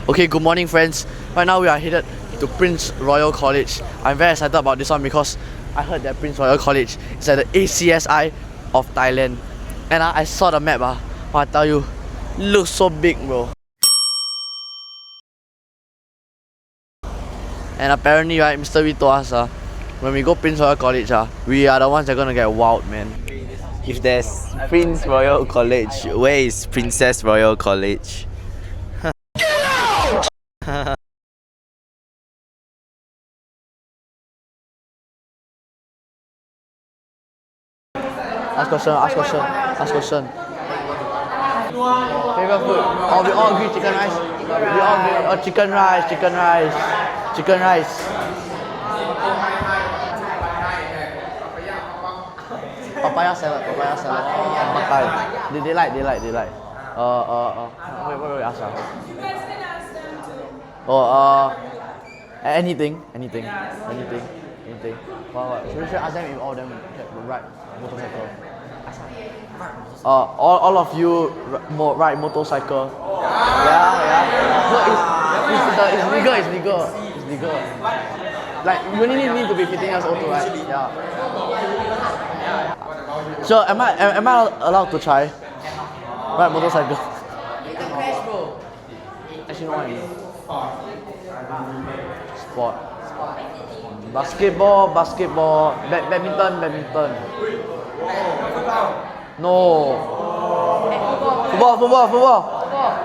Okay, good morning friends. Right now we are headed to Prince Royal College. I'm very excited about this one because I heard that Prince Royal College is at the ACSI of Thailand. And I saw the map, I tell you, it looks so big, bro. And apparently, right, Mr. V told us, when we go Prince Royal College, we are the ones that are gonna get wowed, man. If there's Prince Royal College, where is Princess Royal College? Ask question. Favorite food? Oh, we all agree chicken rice. We all agree. Oh, chicken rice. Papaya salad. Pad Thai. They like. Wait, ask her. Oh, anything. What? Should we ask them if all of them ride motorcycle? All of you ride motorcycle. Yeah. So it's legal. Like you only need to be 15 years old to ride. Yeah. So am I allowed to try ride motorcycle? Actually, no what I mean. Sport. Basketball. Badminton. No. Football.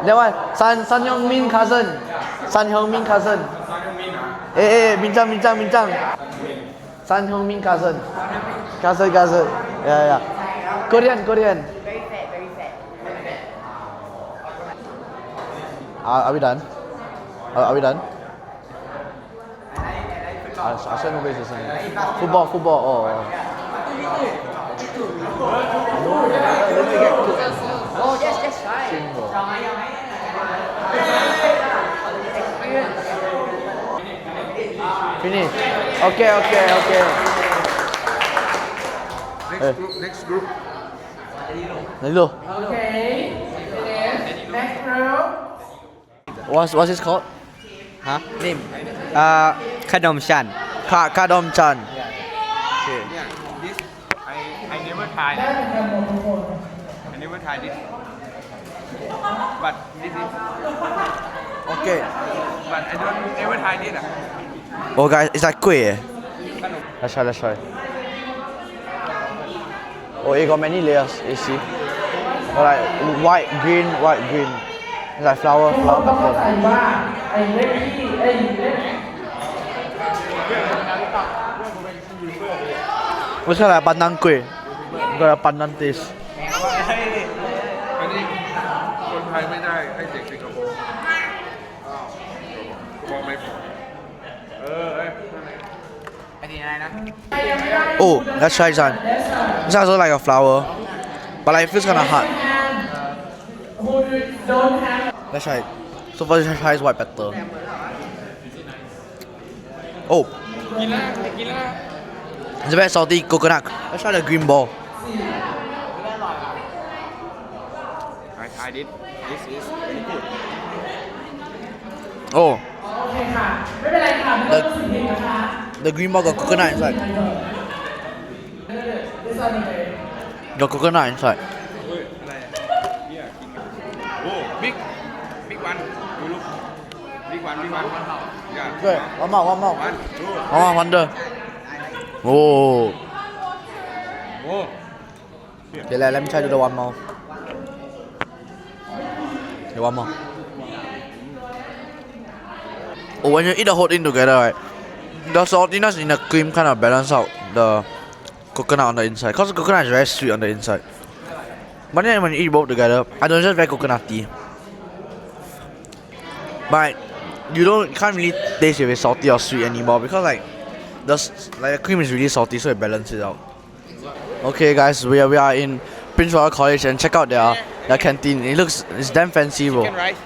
That one. San Heung-min cousin. Bincang. San Heung-min cousin. Yeah. Korean. Very fat. Are we done? I said nobody's listening. Football. Oh. Oh, that's fine. Finish. Okay. Next group. Nilo. Okay. Next group. What's this called? Huh? Name? Kadom Chan. Kadom Chan. Okay. Yeah, this I never tried. This. But this is. Okay. But I don't ever try this. Oh guys, it's like kueh. Let's try. Oh, it got many layers, you see. Or like white, green. It's like flower pattern. What's called like pandan kueh? Got a pandan taste. อันนี้คนไทยไม่ได้ให้เด็กสิงคโปร์พอไม่พออันนี้อะไรนะ Oh, let's try this one. This one also like a flower, but like it feels kind of hard. Let's try it. So first, let's try this white pepper. Oh, it's very salty coconut. Let's try the green ball. I tried it. This is very good. Oh, the green ball got coconut inside. Got coconut inside. โอ้ big one ดูลูก big one yeah Good. One more. one two One wonder. Oh. oh Okay, let me try to do the one more. Okay, one more. Oh, when you eat the whole thing together, right, the saltiness in the cream kind of balance out the coconut on the inside. Cause the coconut is very sweet on the inside. But then when you eat both together, I don't know, it's just very coconutty. But you can't really taste if it's salty or sweet anymore because like the cream is really salty, so it balances it out. Okay, guys, we are in Prince Royal College and check out their canteen. It's damn fancy, bro. chicken rice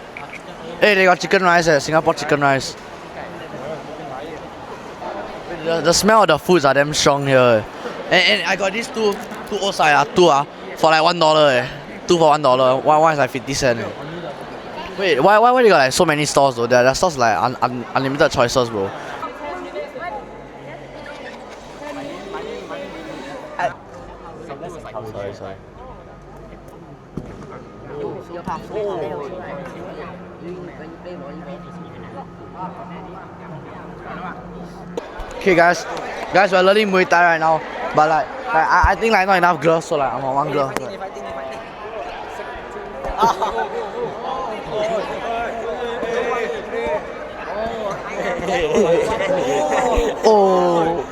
Hey, they got chicken rice, Singapore chicken rice. The smell of the foods are damn strong here. And I got these two osai for like $1. Two for $1. One is like 50 cents. Wait, why they got like so many stores though? Their stores like unlimited choices, bro. Sorry. Okay, guys, we're learning Muay Thai right now, but like I think like not enough gloves, so like I'm on one glove. Oh.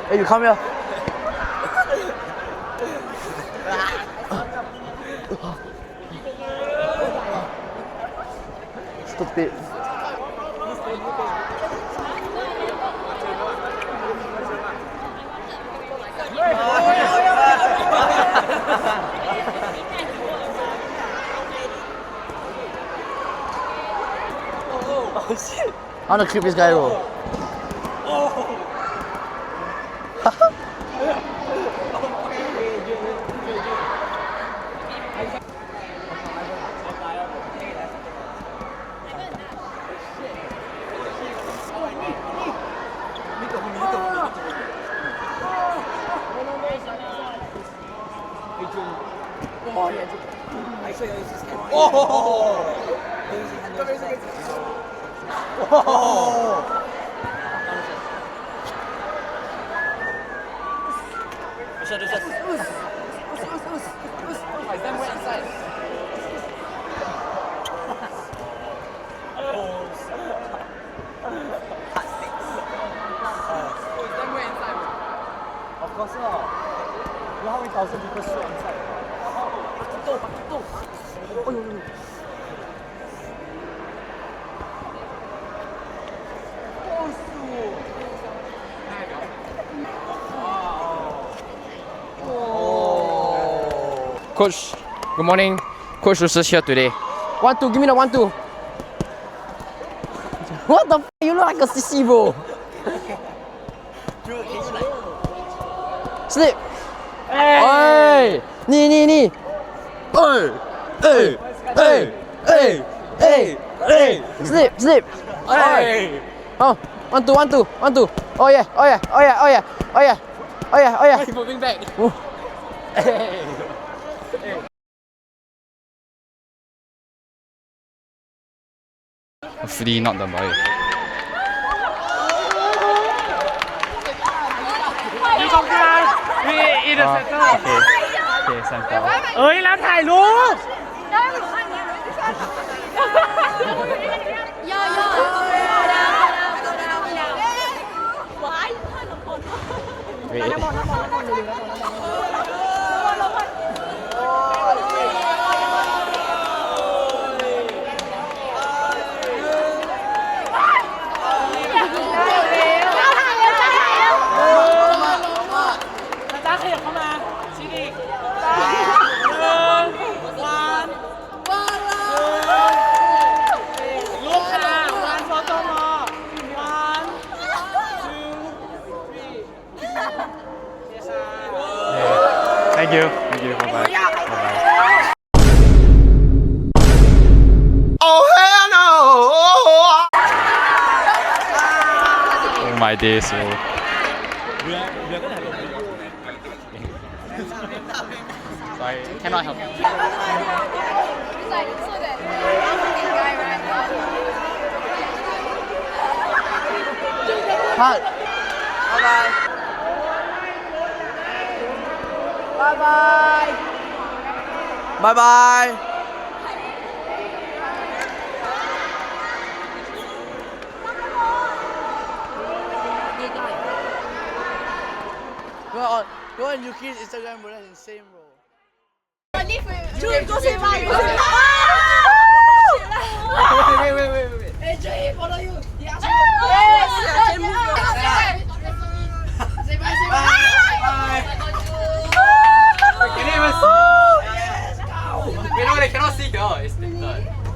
Hey, you come here. Stupid. I wanna clip this guy, bro. Of course not. You know how many thousand people shoot inside? Coach, good morning. Coach is here today. 1-2, give me the 1-2. What the f? You look like a sissy, bro. Slip. Hey. Knee. Hey. Slip. Hey. Oh, 1-2. Oh yeah. Why are you moving back? Hey. Hopefully not the boy. In the center. Okay, center. เอ้ยแล้วถ่ายรูป Thank you. Bye-bye. Oh hell no! Oh my days, bro. Sorry, cannot help. Cut. Bye. Go on Yuki's Instagram, bro. That's insane, bro.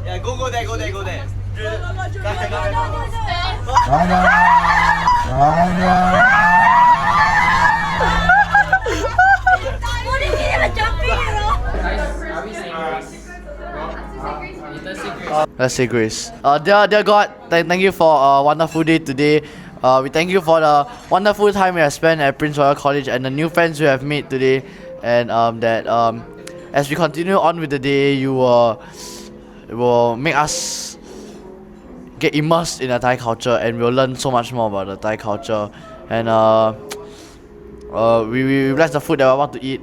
Yeah, go there, go there, go there. Let's say grace. Dear God, thank you for a wonderful day today. We thank you for the wonderful time we have spent at Prince Royal College and the new friends we have made today. And as we continue on with the day, you will make us get immersed in the Thai culture, and we'll learn so much more about the Thai culture. And we bless the food that I want to eat.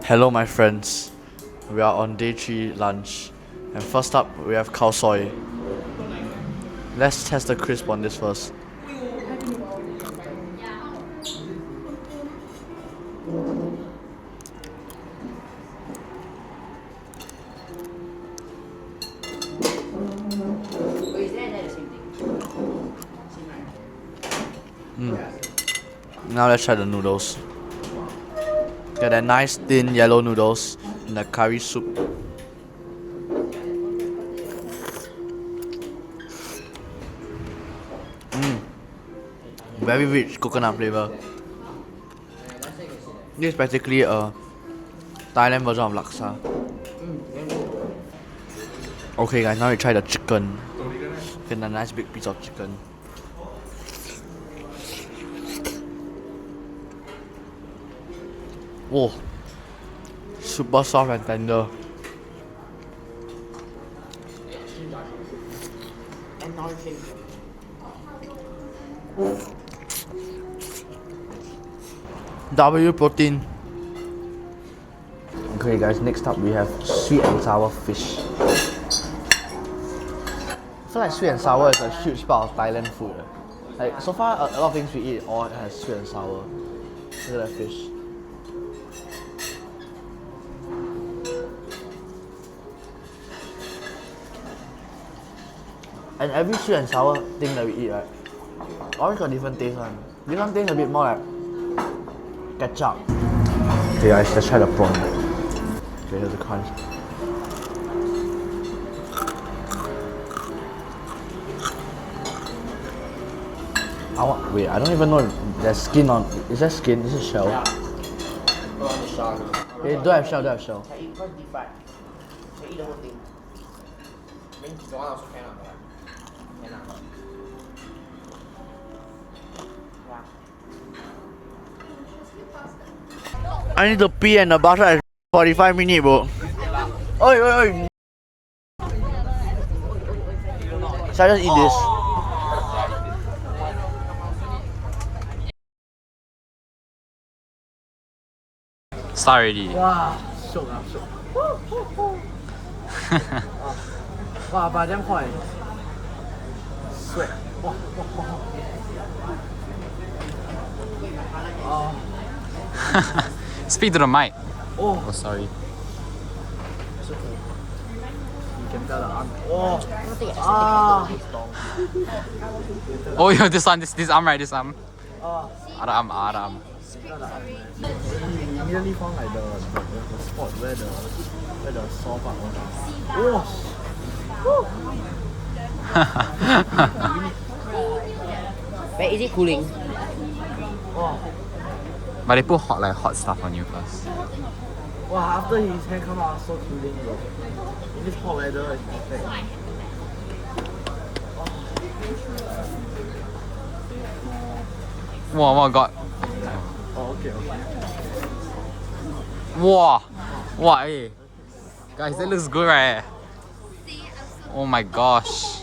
Hello, my friends. We are on day 3 lunch. And first up, we have khao soi. Let's test the crisp on this first. Now let's try the noodles. Get that nice thin yellow noodles in the curry soup. Very rich coconut flavor. This is practically a Thailand version of laksa. Okay guys, now we try the chicken. Get a nice big piece of chicken. Oh, super soft and tender. W protein. Okay guys, next up we have sweet and sour fish. I feel like sweet and sour is a huge part of Thailand food. Like so far a lot of things we eat all has sweet and sour. Look at that fish. And every sweet and sour thing that we eat, right, always got different taste one. This one tastes a bit more like ketchup. Okay guys, let's try the prawn. Okay, here's the crunch. Wait, I don't even know if there's skin on. Is that skin? Is it shell? Yeah. Go on the shell. Hey, don't have shell, don't have shell. Can eat first deep fried. Can eat the whole thing. I mean, the one also cannot, but cannot. Yeah. I need to pee and the bus ride is 45 minutes, bro. Oi, oi, oi. Should I just eat this? Start already. Wow, shook. Wow, but damn hot. Sweat. Speak to the mic. Oh, Oh, sorry. it's okay. You can tell the arm. Oh, ah. Oh, yeah, this one, this arm, right? This arm. Ah. Other arm. We immediately found like the spot where the saw part was. Oh. Wait, is it cooling? Wow. But they put hot stuff on you first. Wow, after his hand come out, so cooling, bro. In this hot weather, it's perfect. Wow, God. Oh, okay. Wow, hey. Guys, that looks good, right? Oh my gosh.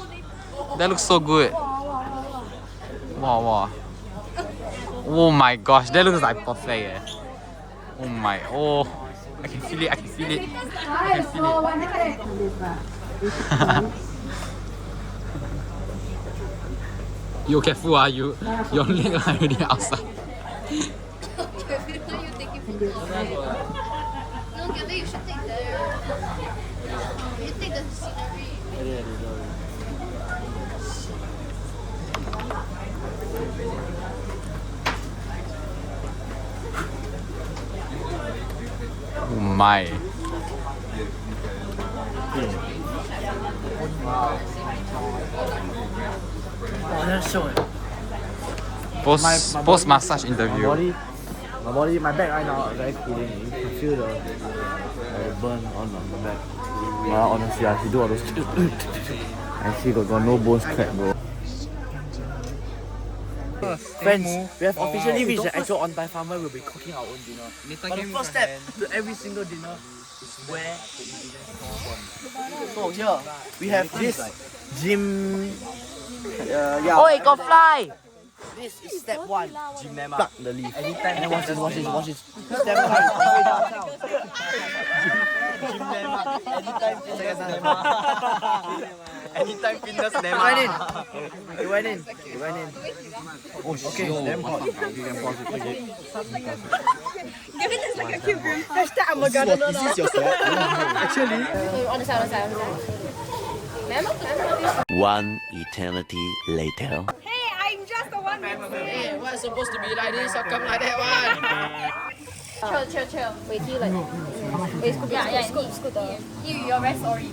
That looks so good. Wow. Oh my gosh, that looks like perfect, eh. Oh. I can feel it. You careful, your leg are already outside. No, Gabby, you should take the. You take the scenery. Oh my. Post massage interview. My back right now very cooling. You can feel the burn on the back. Honestly, I should do all those. I see got no bones cracked, bro. Friends, we have officially reached the actual on-time farmer. We'll be cooking our own dinner. But the first step to every single dinner is where the ingredients come from. So here we have this gym. Oi, got fly! This is step 1. Pluck the leaf. And then watch this. Step 5. Anytime fitness You went in. Oh, okay, damn hot. You can pause it. Okay. Give it like a cute room. Is this your step? Actually. On the side. Remember? One eternity later. Hey, I'm just the one. Hey, what's supposed to be like this? How come like that one? Chill. Wait, you like. Wait, scoot. You're very sorry.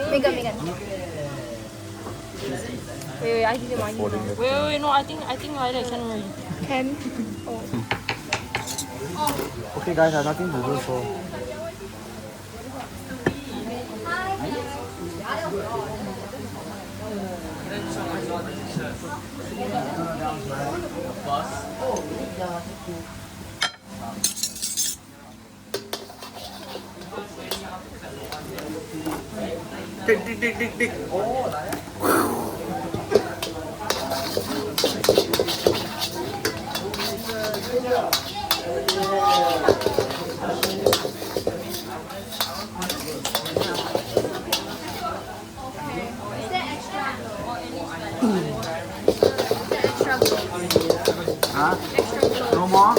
Megan. Wait, I give you mine. Wait, no, I think like that can already. Can? Okay, guys, I have nothing to do, so. Tick. Huh? No more?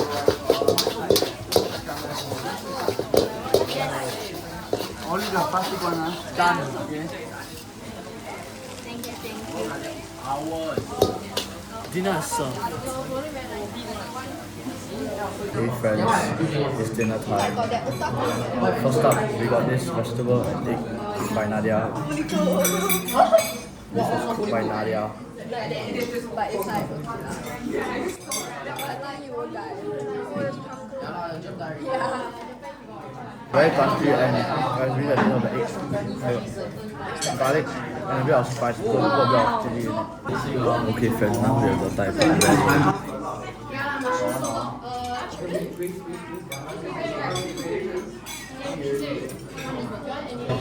Only the plastic one, huh? Done, okay? Thank you. Dinner is served. Hey friends, it's dinner time. First up, we got this vegetable and egg by Nadia. This was cooked by Nadia. But it's like, I thought you would die. Yeah. Very crunchy and I really like the eggs. Garlic and a bit of spice, so a bit of chili in it. Okay friends, now we have the Thai food ready.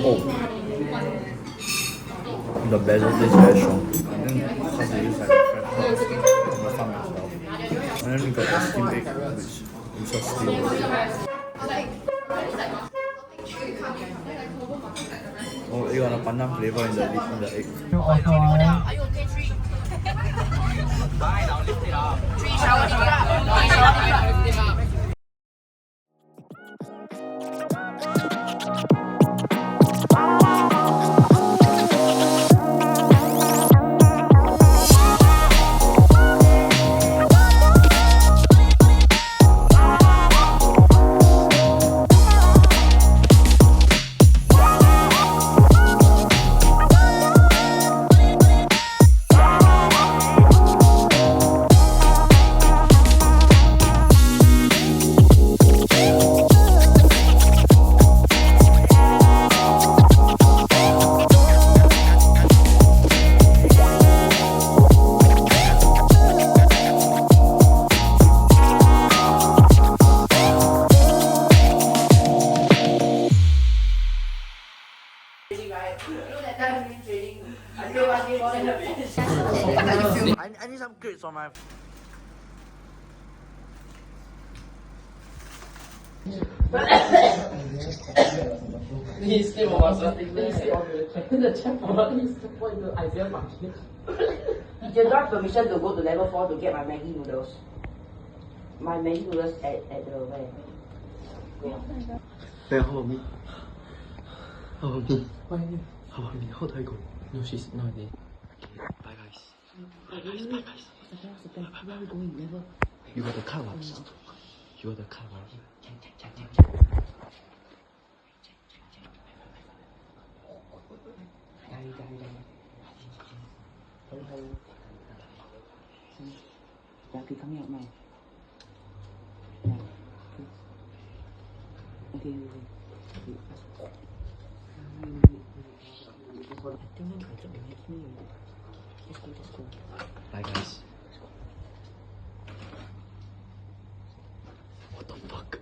Oh, the basil tastes very strong. And then because they use like fresh herbs and the farm as well. And then we got the steamed egg, which we just steamed. Oh, you got a pandan flavor in the egg. Are you okay, Tree? Bye, now lift it up. Tree, shower it up. I need some grits on my. Did you got permission to go to level 4 to get my Maggi noodles? My Maggi noodles at the where? Hey, how about me? How about me? How about me? How do I go? No, she's not there. Okay, bye guys. Bye guys. You got the car, what? You got the car, what? Bye guys. What the fuck?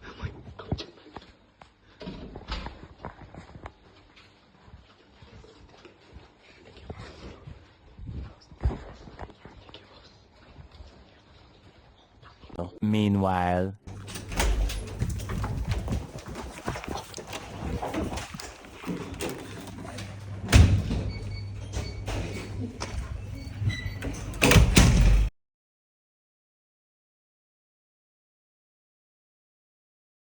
Oh my god. Meanwhile.